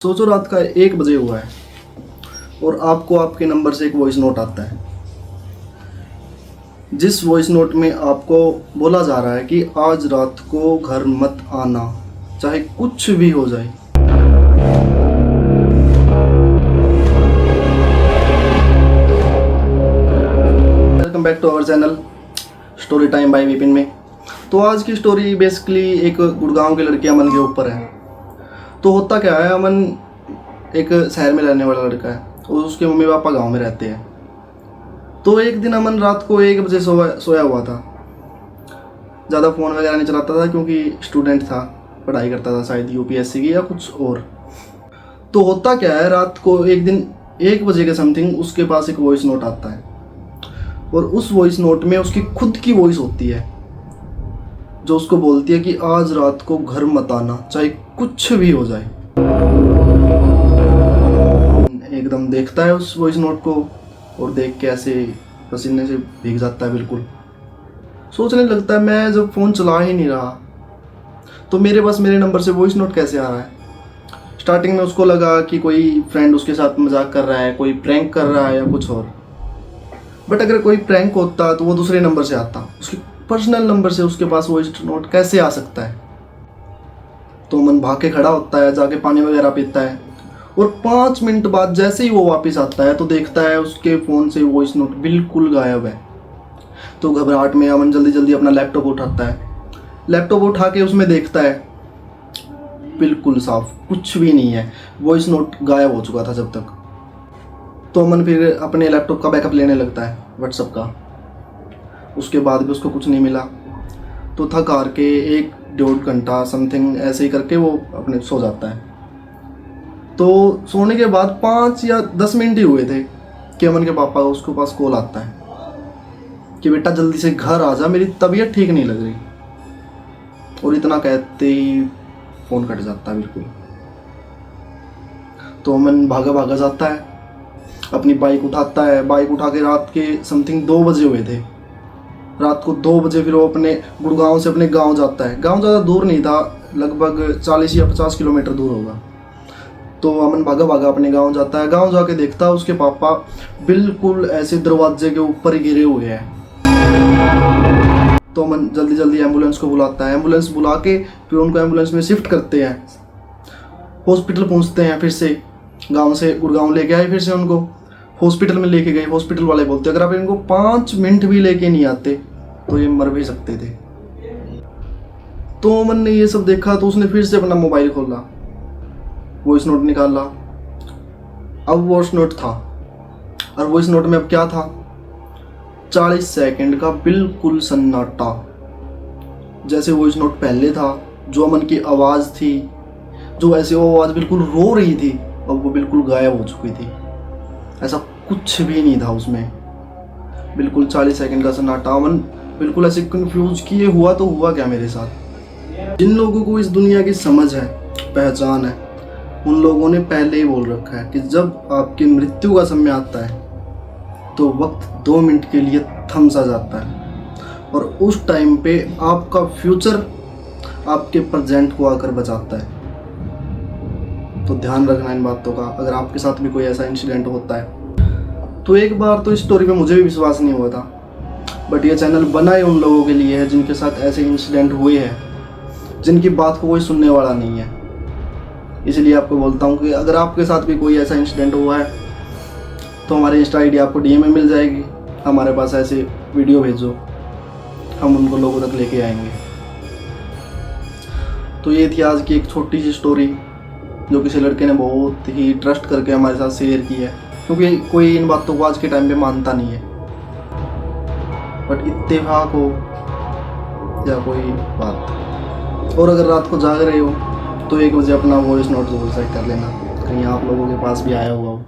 सोचो रात का 1 बजे हुआ है और आपको आपके नंबर से एक वॉइस नोट आता है जिस वॉइस नोट में आपको बोला जा रहा है कि आज रात को घर मत आना, चाहे कुछ भी हो जाए। Welcome back to our channel story time by Vipin में। तो आज की स्टोरी बेसिकली एक गुड़गांव की लड़की अमन के ऊपर है। तो होता क्या है, अमन एक शहर में रहने वाला लड़का है और उसके मम्मी पापा गांव में रहते हैं। तो एक दिन अमन रात को 1 बजे सोया हुआ था। ज़्यादा फ़ोन वगैरह नहीं चलाता था क्योंकि स्टूडेंट था, पढ़ाई करता था शायद यूपीएससी की या कुछ और। तो होता क्या है, रात को एक दिन 1 बजे के समथिंग उसके पास एक वॉइस नोट आता है और उस वॉइस नोट में उसकी खुद की वॉइस होती है जो उसको बोलती है कि आज रात को घर मत आना, चाहे कुछ भी हो जाए। एकदम देखता है उस वॉइस नोट को और देख के ऐसे पसीने से भीग जाता है। बिल्कुल सोचने लगता है, मैं जब फ़ोन चला ही नहीं रहा तो मेरे पास मेरे नंबर से वॉइस नोट कैसे आ रहा है। स्टार्टिंग में उसको लगा कि कोई फ्रेंड उसके साथ मजाक कर रहा है, कोई प्रैंक कर रहा है या कुछ और। बट अगर कोई प्रैंक होता तो वो दूसरे नंबर से आता, उसके पर्सनल नंबर से उसके पास वॉइस नोट कैसे आ सकता है। तो मन भाग के खड़ा होता है, जाके पानी वगैरह पीता है और 5 मिनट बाद जैसे ही वो वापस आता है तो देखता है उसके फ़ोन से वॉइस नोट बिल्कुल गायब है। तो घबराहट में अमन जल्दी जल्दी अपना लैपटॉप उठाता है। लैपटॉप उठा के उसमें देखता है, बिल्कुल साफ, कुछ भी नहीं है, वॉइस नोट गायब हो चुका था जब तक। तो अमन फिर अपने लैपटॉप का बैकअप लेने लगता है व्हाट्सएप का। उसके बाद भी उसको कुछ नहीं मिला तो थक हार के 1-1.5 घंटा समथिंग ऐसे ही करके वो अपने सो जाता है। तो सोने के बाद 5 या 10 मिनट ही हुए थे कि अमन के पापा का उसके पास कॉल आता है कि बेटा जल्दी से घर आ जा, मेरी तबीयत ठीक नहीं लग रही। और इतना कहते ही फ़ोन कट जाता है बिल्कुल। तो अमन भागा भागा जाता है, अपनी बाइक उठाता है। बाइक उठा के रात के समथिंग 2 बजे हुए थे। रात को 2 बजे फिर वो अपने गुड़गांव से अपने गांव जाता है। गांव ज़्यादा दूर नहीं था, लगभग 40 या 50 किलोमीटर दूर होगा। तो अमन भागा भागा अपने गांव जाता है। गांव जाके देखता है उसके पापा बिल्कुल ऐसे दरवाजे के ऊपर ही गिरे हुए हैं। तो अमन जल्दी जल्दी एम्बुलेंस को बुलाता है। एम्बुलेंस बुला के फिर उनको एम्बुलेंस में शिफ्ट करते हैं। हॉस्पिटल पहुंचते हैं, फिर से गांव से गुड़गांव लेके आए, फिर से उनको हॉस्पिटल में लेके गए। हॉस्पिटल वाले बोलते अगर आप इनको 5 मिनट भी लेके नहीं आते तो ये मर भी सकते थे। तो अमन ने ये सब देखा तो उसने फिर से अपना मोबाइल खोला, वॉइस नोट निकाला। अब वॉइस नोट था और वॉइस नोट में अब क्या था, 40 सेकंड का बिल्कुल सन्नाटा। जैसे वॉइस नोट पहले था, जो अमन की आवाज़ थी, जो ऐसे वो आवाज़ बिल्कुल रो रही थी, अब वो बिल्कुल गायब हो चुकी थी। ऐसा कुछ भी नहीं था उसमें, बिल्कुल 40 सेकंड का सन्नाटा। अमन बिल्कुल ऐसे कंफ्यूज कि ये हुआ तो हुआ क्या मेरे साथ। जिन लोगों को इस दुनिया की समझ है, पहचान है, उन लोगों ने पहले ही बोल रखा है कि जब आपकी मृत्यु का समय आता है तो वक्त 2 मिनट के लिए थम सा जाता है और उस टाइम पे आपका फ्यूचर आपके प्रेजेंट को आकर बचाता है। तो ध्यान रखना इन बातों का। अगर आपके साथ भी कोई ऐसा इंसिडेंट होता है तो एक बार तो इस स्टोरी पे मुझे भी विश्वास नहीं हुआ था, बट ये चैनल बना ही उन लोगों के लिए है जिनके साथ ऐसे इंसिडेंट हुए हैं, जिनकी बात को कोई सुनने वाला नहीं है। इसलिए आपको बोलता हूँ कि अगर आपके साथ भी कोई ऐसा इंसिडेंट हुआ है तो हमारे इंस्टा आईडी आपको डीएम में मिल जाएगी। हमारे पास ऐसे वीडियो भेजो, हम उनको लोगों तक लेके आएंगे। तो ये थी आज की एक छोटी सी स्टोरी जो किसी लड़के ने बहुत ही ट्रस्ट करके हमारे साथ शेयर की है, क्योंकि कोई इन बातों को आज के टाइम पे मानता नहीं है। बट इत्तेफाक हो या कोई बात, और अगर रात को जाग रहे हो तो 1 बजे अपना वॉइस नोट जरूर चेक कर लेना, कहीं आप लोगों के पास भी आया हुआ हो।